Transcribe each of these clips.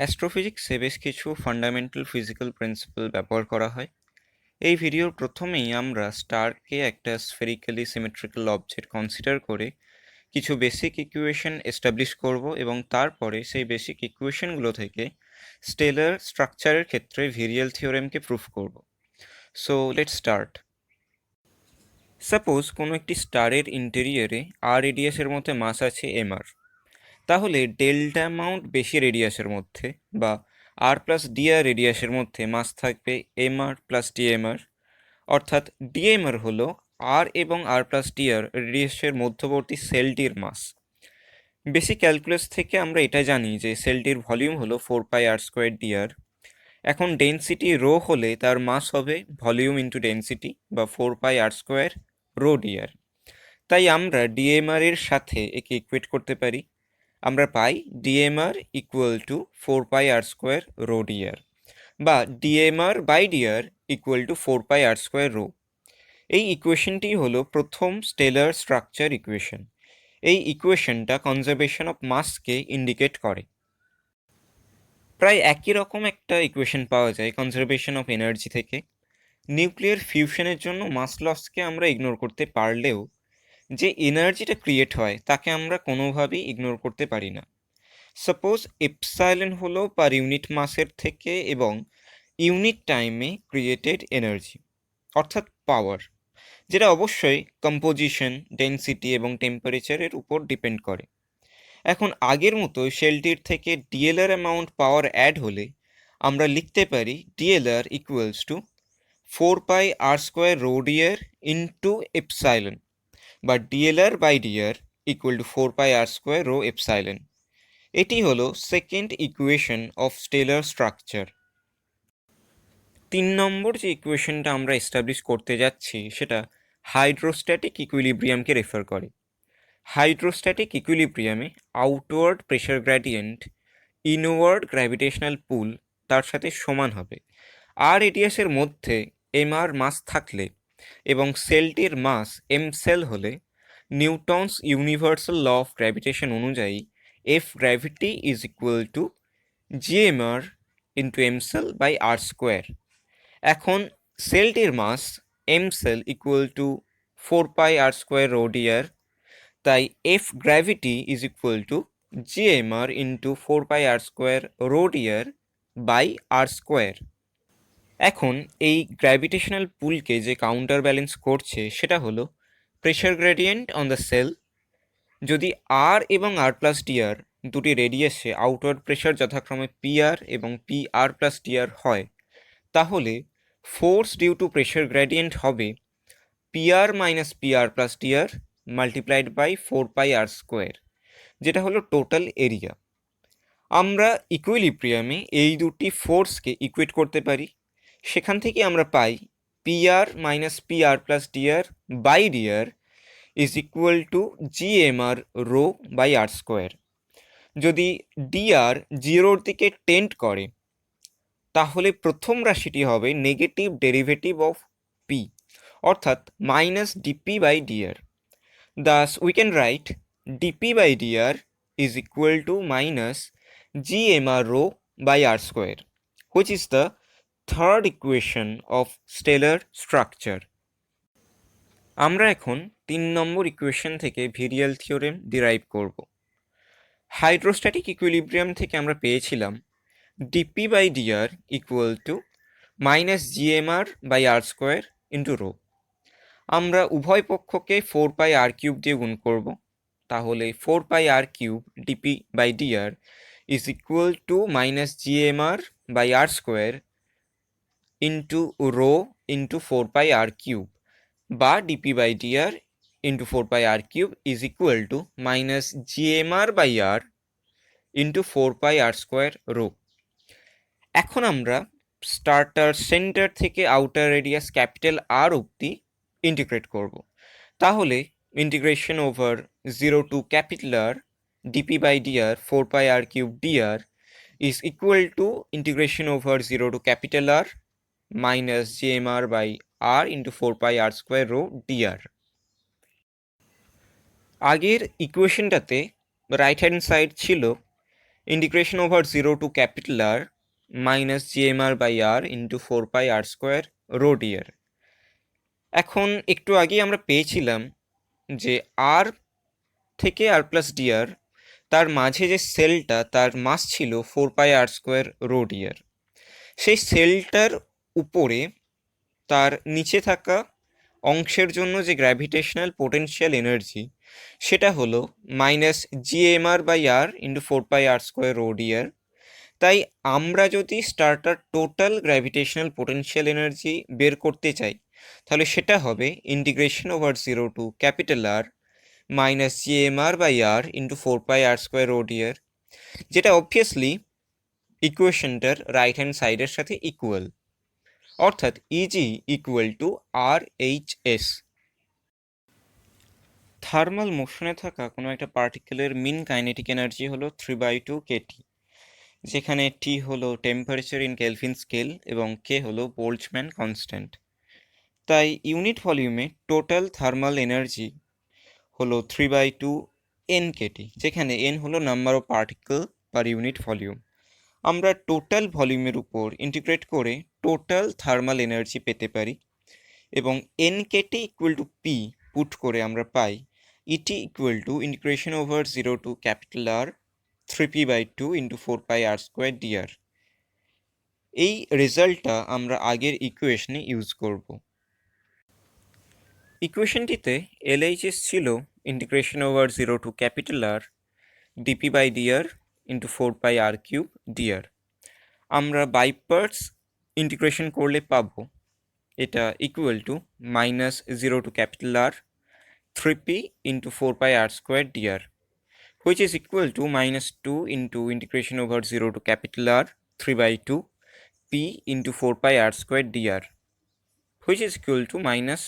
অ্যাস্ট্রোফিজিক্সে বেশ কিছু fundamental physical principal ব্যবহার করা হয়। এই ভিডিওর প্রথমেই আমরা স্টারকে একটা স্ফেরিক্যালি সিমেট্রিক্যাল অবজেক্ট কনসিডার করে কিছু বেসিক ইকুয়েশন এস্টাবলিশ করব এবং তারপরে সেই বেসিক ইকুয়েশনগুলো থেকে স্টেলার স্ট্রাকচারের ক্ষেত্রে ভিরিয়াল থিওরেমকে প্রুফ করব। So let's start. সাপোজ কোনো একটি স্টারের ইন্টেরিয়রে আর রেডিয়াসের মধ্যে মাস আছে এমআর, তাহলে ডেল্টা অ্যামাউন্ট বেশি রেডিয়াসের মধ্যে বা আর প্লাস ডিআর রেডিয়াসের মধ্যে মাস থাকবে এমআর প্লাস ডিএমআর, অর্থাৎ ডিএমআর হলো আর এবং আর প্লাস ডিআর রেডিয়াসের মধ্যবর্তী সেলটির মাস। বেসিক ক্যালকুলাস থেকে আমরা এটা জানি যে সেলটির ভলিউম হলো 4πr² ডিআর। এখন ডেন্সিটি রো হলে তার মাস হবে ভলিউম ইন্টু ডেন্সিটি বা 4πr² রো ডিআর। তাই আমরা ডিএমআর এর সাথে একে ইকুয়েট করতে পারি। আমরা পাই D M R equal to 4πr² rho D R বা D M R by D R equal to 4πr² rho. এই ইকুয়েশনটি হলো প্রথম স্টেলার স্ট্রাকচার ইকুয়েশন। এই ইকুয়েশনটা কনজারভেশন অফ মাসকে ইন্ডিকেট করে। প্রায় একই রকম একটা ইকুয়েশন পাওয়া যায় কনজারভেশন অফ এনার্জি থেকে। নিউক্লিয়ার ফিউশনের জন্য মাস লসকে আমরা ইগনোর করতে পারলেও যে এনার্জিটা ক্রিয়েট হয় তাকে আমরা কোনোভাবেই ইগনোর করতে পারি না। সাপোজ এপসাইলন হলো পার ইউনিট মাসের থেকে এবং ইউনিট টাইমে ক্রিয়েটেড এনার্জি অর্থাৎ পাওয়ার, যেটা অবশ্যই কম্পোজিশন, ডেন্সিটি এবং টেম্পারেচারের উপর ডিপেন্ড করে। এখন আগের মতো শেলটির থেকে ডিএলআর অ্যামাউন্ট পাওয়ার অ্যাড হলে আমরা লিখতে পারি D L R equals to 4πr² rho D R into epsilon বা D L R by D R equal to 4πr² rho epsilon. এটি হলো second equation of stellar structure. 3 number যে ইকুয়েশনটা আমরা এস্টাবলিশ করতে যাচ্ছি সেটা হাইড্রোস্ট্যাটিক ইকুইলিব্রিয়ামকে রেফার করে। হাইড্রোস্ট্যাটিক ইকুইলিব্রিয়ামে outward pressure gradient inward gravitational pull তার সাথে সমান হবে। আর রেডিয়াসের মধ্যে এমআর মাস থাকলে এবং সেলটির মাস এম সেল হলে Newton's universal law of gravitation অনুযায়ী F gravity is equal to G M R into M cell by R square. এখন সেলটির mass M cell equal to 4πr² rho D R, তাই F gravity is equal to G M R into 4πr² rho D R by R square. এখন এই gravitational পুলকে যে counter balance করছে সেটা হলো pressure gradient on the cell. যদি আর এবং আর প্লাস ডিআর দুটি রেডিয়াসে আউটওয়ার্ড প্রেশার যথাক্রমে পিআর এবং পিআর প্লাস ডিআর হয়, তাহলে force due to pressure gradient হবে P R minus P R plus D R multiplied by 4πr², যেটা হলো টোটাল এরিয়া। আমরা ইকুইলিব্রিয়ামে এই দুটি ফোর্সকে ইকুয়েট করতে পারি। সেখান থেকে আমরা পাই P R minus P R plus D R by DR is equal to G M R rho by R square. যদি ডিআর জিরোর দিকে টেন্ড করে তাহলে প্রথম রাশিটি হবে নেগেটিভ ডেরিভেটিভ অফ পি অর্থাৎ minus D P by D R. Thus we can write dp by dr is equal to minus gmr rho by r square, which is the third equation of stellar structure. আমরা এখন 3 নম্বর equation থেকে virial theorem derive করব। Hydrostatic equilibrium থেকে আমরা পেয়েছিলাম dp by dr equal to minus gmr by r square into rho। আমরা উভয় পক্ষকে 4πr³ দিয়ে গুণ করব, তাহলে 4πr³ DP by DR is equal to minus GMR by R square into rho into 4πr³ বা DP by DR into 4πr³ is equal to minus GMR by R into 4πr² rho. এখন আমরা starter centre থেকে outer radius capital R অবধি integrate করব। তাহলে integration over 0 to capital R DP by DR 4πr³ DR is equal to integration over 0 to capital R minus GMR by R into 4πr² rho DR. আগের ইকুয়েশনটাতে right hand side ছিল integration over 0 to capital R minus GMR by R into 4 pi R square rho DR. এখন একটু আগেই আমরা পেয়েছিলাম যে আর থেকে আর প্লাস ডিআর, তার মাঝে যে সেলটা তার মাস ছিল 4 pi R square rho DR. সেই সেলটার উপরে তার নিচে থাকা অংশের জন্য যে গ্র্যাভিটেশনাল পোটেনশিয়াল এনার্জি সেটা হলো minus GMR by R into 4 pi R square rho D R. তাই আমরা যদি স্টারটার টোটাল গ্র্যাভিটেশনাল পোটেনশিয়াল এনার্জি বের করতে চাই তাহলে সেটা হবে integration over 0 to capital R minus GMR by R into 4 pi R square rho D R, যেটা অবভিয়াসলি ইকুয়েশনটার রাইট হ্যান্ড সাইডের সাথে ইকুয়াল, অর্থাৎ E G equal to R H S. Thermal মোশনে থাকা কোনো একটা পার্টিকেলের মিন কাইনেটিক এনার্জি হলো 3/2 কেটি, যেখানে টি হলো টেম্পারেচার ইন কেলভিন স্কেল এবং কে হলো বোল্টজম্যান কনস্ট্যান্ট। তাই ইউনিট ভলিউমে টোটাল থার্মাল এনার্জি হলো 3/2 এন কেটি, যেখানে এন হলো number of particle per unit volume. আমরা টোটাল ভলিউমের উপর ইন্টিগ্রেট করে টোটাল থার্মাল এনার্জি পেতে পারি এবং N K T equal to P put করে আমরা পাই E T equal to integration over 0 to capital R 3p/2 into 4 pi R square D R. এই রেজাল্টটা আমরা আগের ইকুয়েশনে ইউজ করব। ইকুয়েশনটিতে এলএইচএস ছিল integration over 0 to capital R dp/dr into 4 pi R cube D R. আমরা বাই পার্টস ইন্টিগ্রেশন করলে পাবো এটা equal to minus 0 to capital R 3p into 4 pi R square DR, which is equal to minus 2 into integration over 0 to capital R 3/2 p into 4 pi r squared dr, which is equal to minus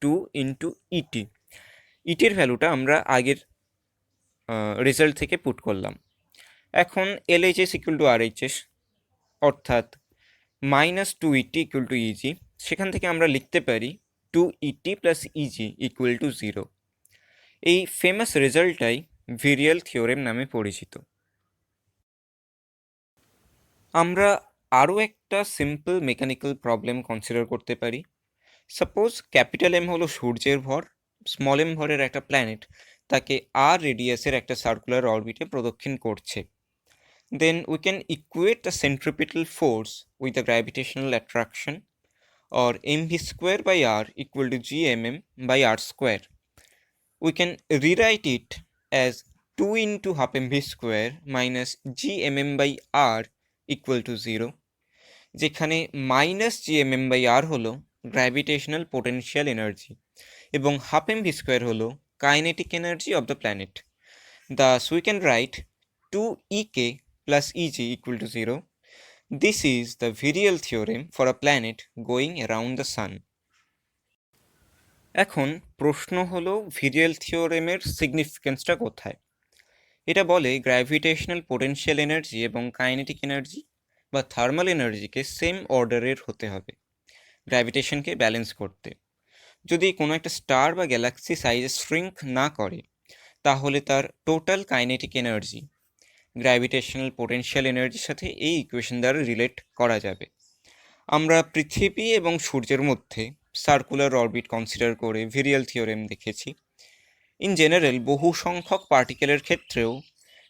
2 into et. এর ভ্যালুটা আমরা আগের result থেকে put করলাম। এখন LHS equal to RHS, অর্থাৎ minus 2et equal to easy. সেখান থেকে আমরা লিখতে পারি 2et plus easy equal two 0। এই ফেমাস রেজাল্টটাই ভিরিয়াল থিওরেম নামে পরিচিত। আমরা আরও একটা সিম্পল মেকানিক্যাল প্রবলেম কনসিডার করতে পারি। সাপোজ ক্যাপিটাল এম হলো সূর্যের ভর, স্মল এম ভরের একটা প্ল্যানেট তাকে আর রেডিয়াসের একটা সার্কুলার অরবিটে প্রদক্ষিণ করছে। Then we can equate the centripetal force with the gravitational attraction or mv square by r equal to gmm by r square. We can rewrite it as 2 into half mv square minus gmm by r equal to 0, যেখানে minus gmm by r হলো gravitational potential energy এবং half mv square হলো kinetic energy of the planet. Thus we can write 2ek plus eg equal to 0. This is the virial theorem for a planet going around the sun. এখন প্রশ্ন হলো virial থিওরেমের সিগনিফিকেন্সটা কোথায়? এটা বলে gravitational potential energy এবং kinetic energy বা thermal এনার্জিকে same অর্ডারের হতে হবে গ্র্যাভিটেশনকে ব্যালেন্স করতে। যদি কোনো একটা স্টার বা গ্যালাক্সি সাইজে শ্রিঙ্ক না করে তাহলে তার total kinetic energy gravitational potential এনার্জির সাথে এই ইকুয়েশন দ্বারা রিলেট করা যাবে। আমরা পৃথিবী এবং সূর্যের মধ্যে সার্কুলার অরবিট কনসিডার করে ভিরিয়াল থিওরেম দেখেছি। ইন জেনারেল বহু সংখ্যক পার্টিকেলের ক্ষেত্রেও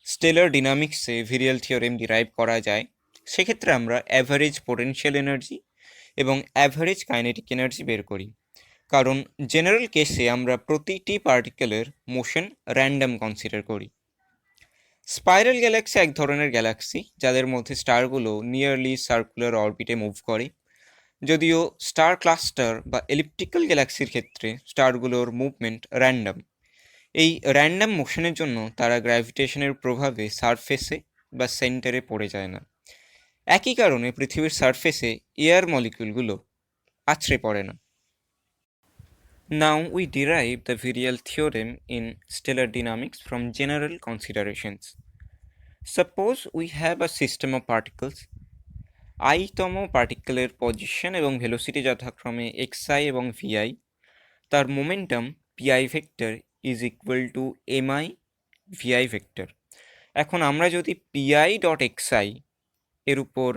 স্টেলার ডিনামিক্সে ভিরিয়াল থিওরেম ডিরাইভ করা যায়। সেক্ষেত্রে আমরা অ্যাভারেজ পোটেনশিয়াল এনার্জি এবং অ্যাভারেজ কাইনেটিক এনার্জি বের করি, কারণ জেনারেল কেসে আমরা প্রতিটি পার্টিকেলের মোশন র্যান্ডম কনসিডার করি। স্পাইরাল গ্যালাক্সি এক ধরনের গ্যালাক্সি যাদের মধ্যে স্টারগুলো নিয়ারলি সার্কুলার অরবিটে মুভ করে, যদিও স্টার ক্লাস্টার বা এলিপ্টিক্যাল গ্যালাক্সির ক্ষেত্রে স্টারগুলোর মুভমেন্ট র্যান্ডম। এই র্যান্ডম মোশনের জন্য তারা গ্র্যাভিটেশনের প্রভাবে সারফেসে বা সেন্টারে পড়ে যায় না। একই কারণে পৃথিবীর সারফেসে এয়ার মলিকিউলগুলো আছড়ে পড়ে না। Now we derive the virial theorem in stellar dynamics from general considerations. Suppose we have a system of particles. i-তম পার্টিকেলের পজিশন এবং ভেলোসিটি যথাক্রমে xi এবং vi, তার momentum pi vector is equal to mi vi vector এখন আমরা যদি PI dot XI এর উপর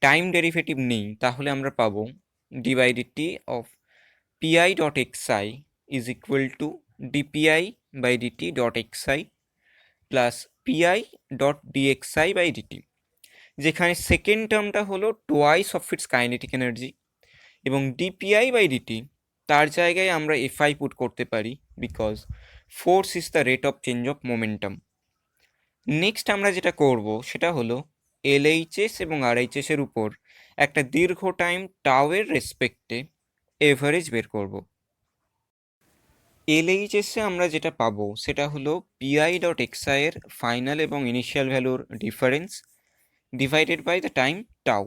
টাইম ডেরিভেটিভ নিই, তাহলে আমরা পাবো ডিভাইডিটি of P I dot X I is equal to D P I by D T dot X I plus P I dot D X I by D T, যেখানে সেকেন্ড টার্মটা হলো twice of its kinetic energy, এবং ডিপিআই বাই ডিটি তার জায়গায় আমরা এফআই পুট করতে পারি, because force is the rate of change of momentum. Next আমরা যেটা করব সেটা হলো এলএইচএস এবং আরএইচএস এর উপর একটা দীর্ঘ টাইম টাওয়ের রেসপেক্টে এভারেজ বের করব। এলএইচএসে আমরা যেটা পাবো সেটা হলো পিআই ডট এক্সআই এর ফাইনাল এবং ইনিশিয়াল ভ্যালুর difference divided by the time tau.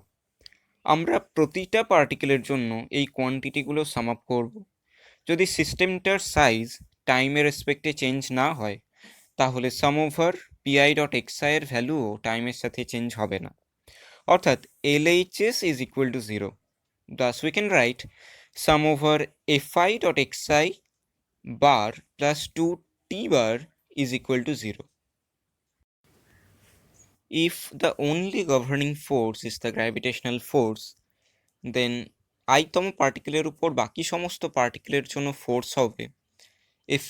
আমরা প্রতিটা পার্টিকেলের জন্য এই কোয়ান্টিটিগুলো সাম আপ করব। যদি সিস্টেমটার সাইজ টাইমের রেসপেক্টে চেঞ্জ না হয়, তাহলে সাম ওভার পিআই ডট এক্সআই এর ভ্যালুও টাইমের সাথে চেঞ্জ হবে না, অর্থাৎ LHS is equal two zero. Thus we can write sum over fi dot xi bar plus 2t bar is equal to 0. If the only governing force is the gravitational force, then i-তম পার্টিকেলের উপর বাকি সমস্ত পার্টিকেলের জন্য force হবে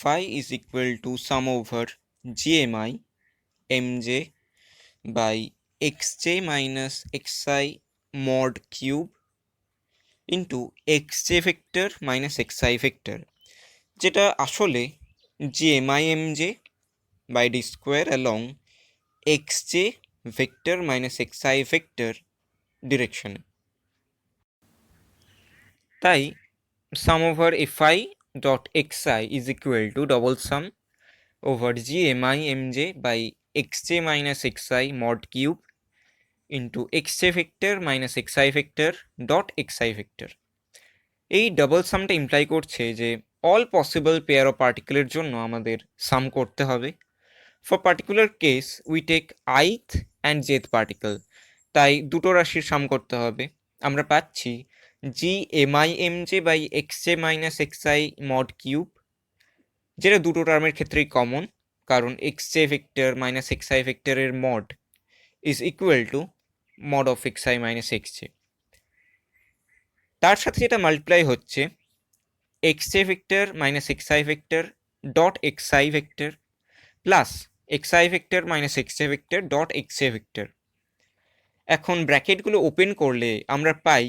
fi is equal to sum over gmi mj by xj minus xi mod cube into xj vector minus xi vector, যেটা আসলে gmimj by D square along xj vector minus xi vector ডিরেকশনে। তাই sum over fi dot xi is equal to double sum over gmimj by xj minus xi mod cube into xj vector minus xi vector dot xi vector. এই double সামটা imply করছে যে all possible pair of পার্টিকেলের জন্য আমাদের sum করতে হবে। For particular case we take ith and jth particle, তাই দুটো রাশির সাম করতে হবে। আমরা পাচ্ছি gmimj by xj minus xi mod cube, যেটা দুটো টার্মের ক্ষেত্রেই কমন, কারণ xj ভেক্টর মাইনাস xi ভেক্টরের mod is equal to mod of xi minus xj। তার সাথে যেটা মাল্টিপ্লাই হচ্ছে xj vector minus xi vector dot xi vector plus xi vector minus xj vector dot xj vector. এখন ব্র্যাকেটগুলো open করলে আমরা পাই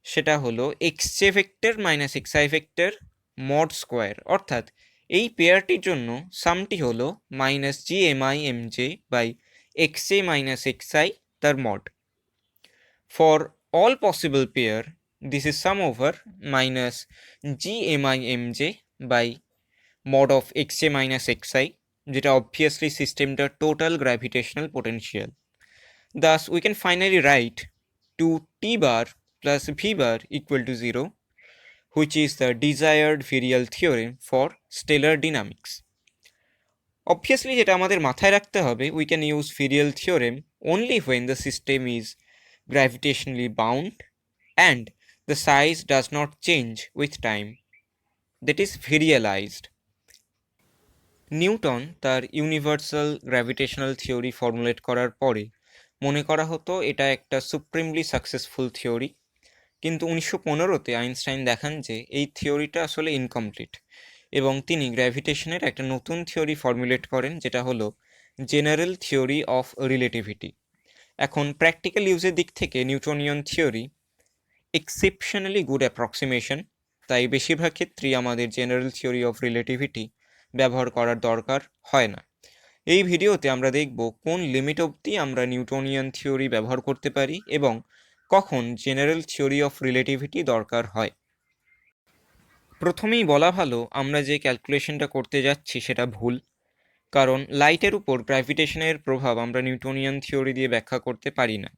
সেটা হলো xj vector minus xi vector mod square, অর্থাৎ এই পেয়ারটির জন্য সামটি হলো minus gmimj by xj minus xi তার mod. For all possible pair, this is sum over minus gmimj by mod of xj minus xi, যেটা obviously সিস্টেমটার total gravitational potential. Thus we can finally write 2t bar plus v bar equal to 0, which is the desired virial theorem for stellar dynamics. Obviously যেটা আমাদের মাথায় রাখতে হবে, we can use virial theorem only when the system is gravitationally bound and the size does not change with time, that is virialized. Newton তার universal gravitational theory formulate করার পরে মনে করা হতো এটা একটা সুপ্রিমলি সাকসেসফুল থিওরি, কিন্তু 1915-তে Einstein দেখান যে এই থিওরিটা আসলে ইনকমপ্লিট, এবং তিনি গ্র্যাভিটেশনের একটা নতুন থিওরি ফর্মুলেট করেন, যেটা হলো জেনারেল থিওরি অফ রিলেটিভিটি। এখন প্র্যাকটিক্যাল ইউজের দিক থেকে Newtonian theory exceptionally good approximation, তাই বেশিরভাগ ক্ষেত্রেই আমাদের জেনারেল থিওরি অফ রিলেটিভিটি ব্যবহার করার দরকার হয় না। এই ভিডিওতে আমরা দেখব কোন লিমিট অবধি আমরা নিউটনিয়ান থিওরি ব্যবহার করতে পারি এবং কখন জেনারেল থিওরি অফ রিলেটিভিটি দরকার হয়। প্রথমেই বলা ভালো, আমরা যে ক্যালকুলেশনটা করতে যাচ্ছি সেটা ভুল, কারণ লাইটের উপর গ্র্যাভিটেশনের প্রভাব আমরা নিউটনিয়ান থিওরি দিয়ে ব্যাখ্যা করতে পারি না।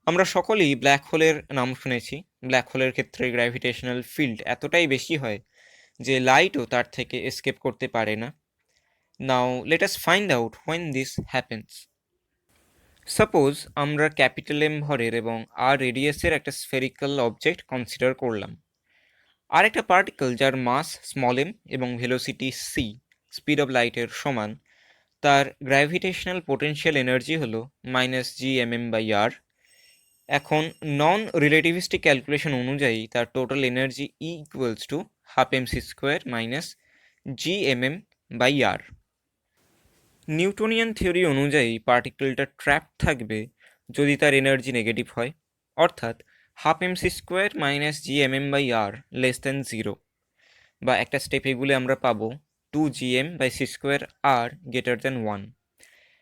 আমরা সকলেই ব্ল্যাক হোলের নাম শুনেছি। ব্ল্যাক হোলের ক্ষেত্রে গ্র্যাভিটেশনাল ফিল্ড এতটাই বেশি হয় যে লাইটও তার থেকে এসকেপ করতে পারে না। Now let us find out when this happens. Suppose আমরা ক্যাপিটাল এম ভরের এবং আর রেডিয়াসের একটা স্ফেরিক্যাল অবজেক্ট কনসিডার করলাম। আর একটা পার্টিকেল যার মাস স্মল এম এবং ভেলোসিটি সি, স্পিড অফ লাইটের সমান, তার গ্র্যাভিটেশনাল পোটেনশিয়াল এনার্জি হলো -gmm/r। এখন নন রিলেটিভিস্টিক ক্যালকুলেশন অনুযায়ী তার total energy E=12 mc² - gmm/r। Newtonian theory অনুযায়ী পার্টিকেলটা ট্র্যাপ থাকবে যদি তার এনার্জি নেগেটিভ হয়, অর্থাৎ ½ mc² - gmm/r <0, বা একটা স্টেপ এগুলো আমরা পাবো 2gm/c²r > 1।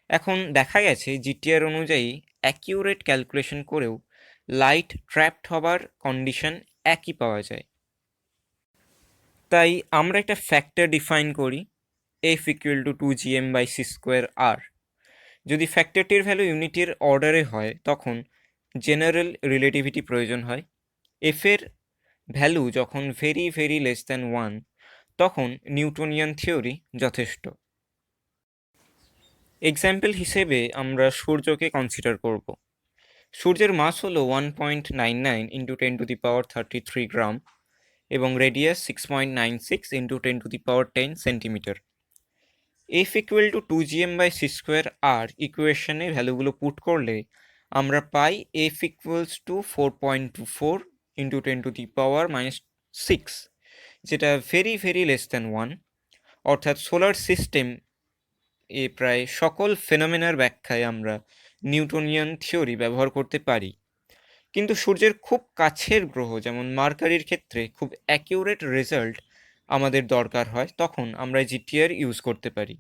এখন দেখা গেছে জিটিআর অনুযায়ী অ্যাকিউরেট ক্যালকুলেশন করেও লাইট ট্র্যাপড হবার কন্ডিশন একই পাওয়া যায়। তাই আমরা একটা ফ্যাক্টর ডিফাইন করি f = 2gm/c²r। যদি ফ্যাক্টরটির ভ্যালু ইউনিটের অর্ডারে হয় তখন জেনারেল রিলেটিভিটি প্রয়োজন হয়। এফ এর ভ্যালু যখন ভেরি ভেরি <1 তখন নিউটনিয়ান থিওরি যথেষ্ট। এক্সাম্পল হিসেবে আমরা সূর্যকে কনসিডার করব। সূর্যের মাস হলো 1.99 × 10⁻³ গ্রাম এবং রেডিয়াস 6.96 × 10⁻10 সেন্টিমিটার। f = 2gm/c²r ইকুয়েশনে ভ্যালুগুলো পুট করলে আমরা পাই f = 4.24 × 10⁻⁻6, যেটা ভেরি ভেরি <1। অর্থাৎ সোলার সিস্টেম এ প্রায় সকল ফেনোমেনার ব্যাখ্যায় আমরা নিউটনিয়ান থিওরি ব্যবহার করতে পারি। কিন্তু সূর্যের খুব কাছের গ্রহ যেমন মার্কারির ক্ষেত্রে খুব অ্যাকিউরেট রেজাল্ট আমাদের দরকার হয়, তখন আমরা জিটিআর ইউজ করতে পারি।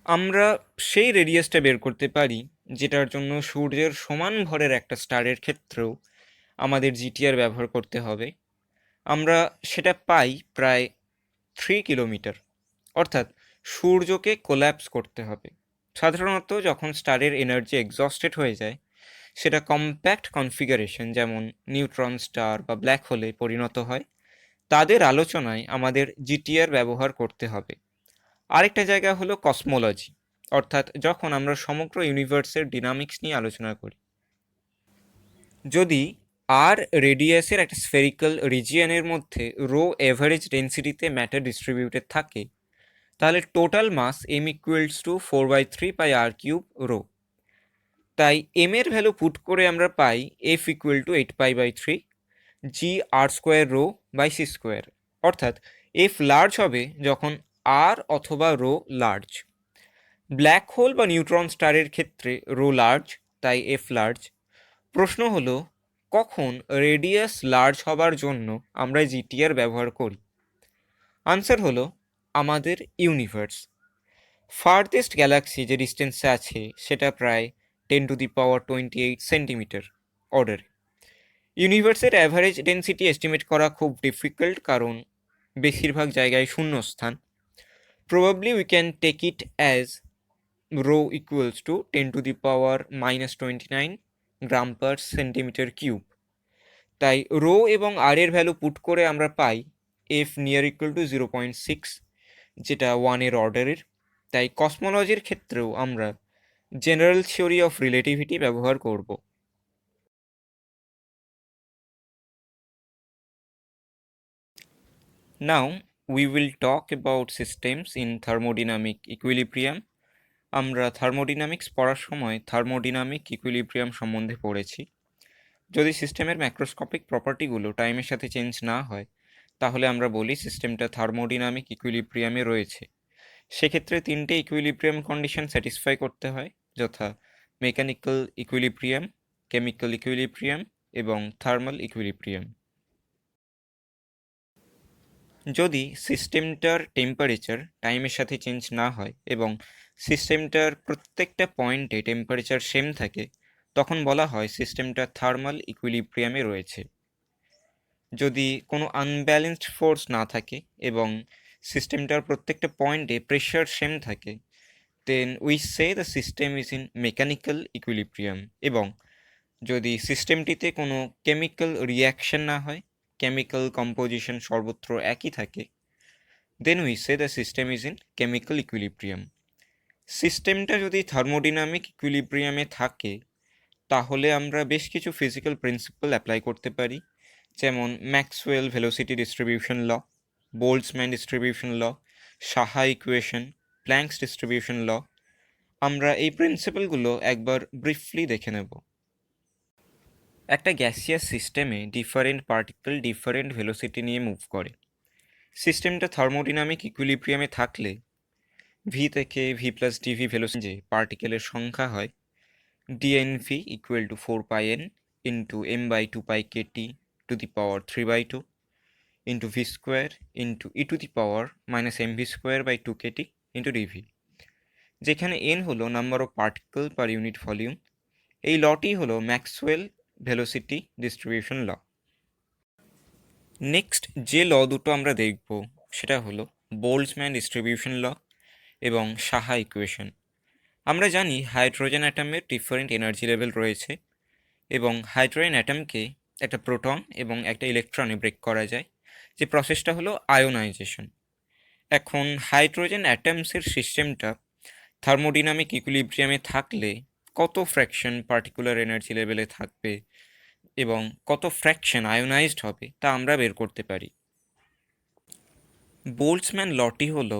আমরা সেই রেডিয়াসটা বের করতে পারি যেটার জন্য সূর্যের সমান ভরের একটা স্টারের ক্ষেত্রেও আমাদের জিটিআর ব্যবহার করতে হবে। আমরা সেটা পাই প্রায় 3 কিলোমিটার। অর্থাৎ সূর্যকে কোল্যাপস করতে হবে। সাধারণত যখন স্টারের এনার্জি এক্সস্টেড হয়ে যায় সেটা কম্প্যাক্ট কনফিগারেশন যেমন নিউট্রন স্টার বা ব্ল্যাক হোলে পরিণত হয়। তাদের আলোচনায় আমাদের জিটিআর ব্যবহার করতে হবে। আরেকটা জায়গা হলো কসমোলজি, অর্থাৎ যখন আমরা সমগ্র ইউনিভার্সের ডিনামিক্স নিয়ে আলোচনা করি। যদি আর রেডিয়াসের একটা স্ফেরিক্যাল রিজিয়নের মধ্যে রো এভারেজ ডেন্সিটিতে ম্যাটার ডিস্ট্রিবিউটেড থাকে তাহলে total mass m = 4/3πr³ rho. তাই m এর ভ্যালু পুট করে আমরা পাই f = 8π/3 gr²ρ/c²। অর্থাৎ f লার্জ হবে যখন r অথবা রো লার্জ। ব্ল্যাক হোল বা নিউট্রন স্টারের ক্ষেত্রে রো লার্জ, তাই f লার্জ। প্রশ্ন হলো কখন রেডিয়াস লার্জ হবার জন্য আমরা জিটিআর ব্যবহার করি। আনসার হলো আমাদের ইউনিভার্স। ফার্থেস্ট গ্যালাক্সি যে ডিস্টেন্সে আছে সেটা প্রায় 10⁻28 সেন্টিমিটার অর্ডারে। ইউনিভার্সের অ্যাভারেজ ডেন্সিটি এস্টিমেট করা খুব ডিফিকাল্ট কারণ বেশিরভাগ জায়গায় শূন্যস্থান। Probably we can take it as rho = 10⁻⁻29 gram centimetre cube. তাই রো এবং আর এর ভ্যালু পুট করে আমরা পাই f > 0.6, যেটা 1 অর্ডারের। তাই কসমোলজির ক্ষেত্রেও আমরা জেনারেল থিওরি অফ রিলেটিভিটি ব্যবহার করব। Now we will talk about systems in thermodynamic equilibrium. আমরা থার্মোডিনামিক্স পড়ার সময় থার্মোডিনামিক ইকুইলিব্রিয়াম সম্বন্ধে পড়েছি। যদি সিস্টেমের ম্যাক্রোস্কোপিক প্রপার্টিগুলো টাইমের সাথে চেঞ্জ না হয় তাহলে আমরা বলি সিস্টেমটা থার্মোডিনামিক ইকুইলিব্রিয়ামে রয়েছে। সেক্ষেত্রে তিনটে ইকুইলিব্রিয়াম কন্ডিশন স্যাটিসফাই করতে হয়, যথা মেকানিক্যাল ইকুইলিব্রিয়াম, কেমিক্যাল ইকুইলিব্রিয়াম এবং থার্মাল ইকুইলিব্রিয়াম। যদি সিস্টেমটার টেম্পারেচার টাইমের সাথে চেঞ্জ না হয় এবং সিস্টেমটার প্রত্যেকটা পয়েন্টে টেম্পারেচার সেম থাকে তখন বলা হয় সিস্টেমটা থার্মাল ইকুইলিব্রিয়ামে রয়েছে। যদি কোনো আনব্যালেন্সড ফোর্স না থাকে এবং সিস্টেমটার প্রত্যেকটা পয়েন্টে প্রেশার সেম থাকে then we say the system is in mechanical equilibrium. এবং যদি সিস্টেমটিতে কোনো কেমিক্যাল রিয়াকশন না হয়, কেমিক্যাল কম্পোজিশন সর্বত্র একই থাকে, then we say the system is in chemical equilibrium. সিস্টেমটা যদি থার্মোডিনামিক ইকুইলিব্রিয়ামে থাকে তাহলে আমরা বেশ কিছু ফিজিক্যাল প্রিন্সিপাল অ্যাপ্লাই করতে পারি, যেমন ম্যাক্সওয়েল ভেলোসিটি ডিস্ট্রিবিউশন ল, বোল্টজম্যান ডিস্ট্রিবিউশন ল, সাহা ইকুয়েশন, প্ল্যাঙ্কস ডিস্ট্রিবিউশন ল। আমরা এই প্রিন্সিপালগুলো একবার ব্রিফলি দেখে নেব। একটা গ্যাসিয়াস সিস্টেমে ডিফারেন্ট পার্টিকেল ডিফারেন্ট ভেলোসিটি নিয়ে মুভ করে। সিস্টেমটা থার্মোডিনামিক ইকুইলিব্রিয়ামে থাকলে ভি থেকে ভি প্লাস ডিভি ভেলোসিটি যে পার্টিকেলের সংখ্যা হয় D N V equal to 4πn into m by 2π kt to the power 3/2 into V square into E to the power minus mv square by 2kt into D V, যেখানে n হলো number of particle per unit volume. এই লটি হলো Maxwell velocity distribution law. Next যে law দুটো আমরা দেখব সেটা হলো বোল্টজম্যান ডিস্ট্রিবিউশন ল এবং সাহা ইকুয়েশন। আমরা জানি হাইড্রোজেন অ্যাটমের ডিফারেন্ট এনার্জি লেভেল রয়েছে এবং হাইড্রোজেন অ্যাটমকে একটা প্রোটন এবং একটা ইলেকট্রনে ব্রেক করা যায়, যে প্রসেসটা হলো আয়োনাইজেশন। এখন হাইড্রোজেন অ্যাটমসের সিস্টেমটা থার্মোডিনামিক ইকুইলিব্রিয়ামে থাকলে কত ফ্র্যাকশন পার্টিকুলার এনার্জি লেভেলে থাকবে এবং কত ফ্র্যাকশন আয়োনাইজড হবে তা আমরা বের করতে পারি। বোল্টজম্যান লটি হলো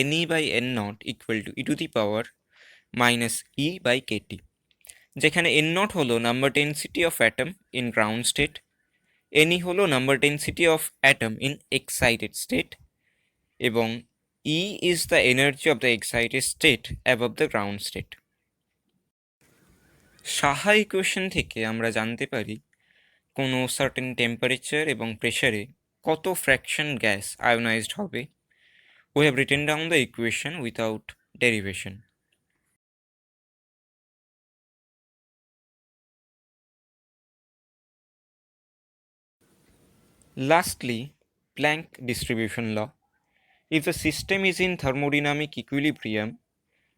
NE by N naught equal to E to the power minus E by KT, যেখানে N নট হলো number density of atom in ground state, NE হলো number density of atom in excited state এবং E is the energy of the excited state above the ground state. Saha equation থেকে আমরা জানতে পারি কোনো certain temperature এবং প্রেশারে কত ফ্র্যাকশন গ্যাস আয়োনাইজড হবে। We have written down the equation without derivation. Lastly, Planck distribution law. If the system is in thermodynamic equilibrium,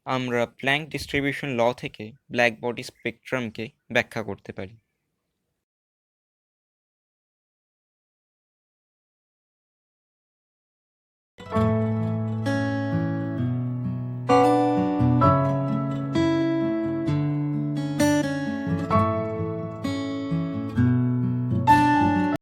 আমরা প্ল্যাঙ্ক ডিস্ট্রিবিউশন ল থেকে ব্ল্যাক বডি স্পেকট্রামকে ব্যাখ্যা করতে পারি।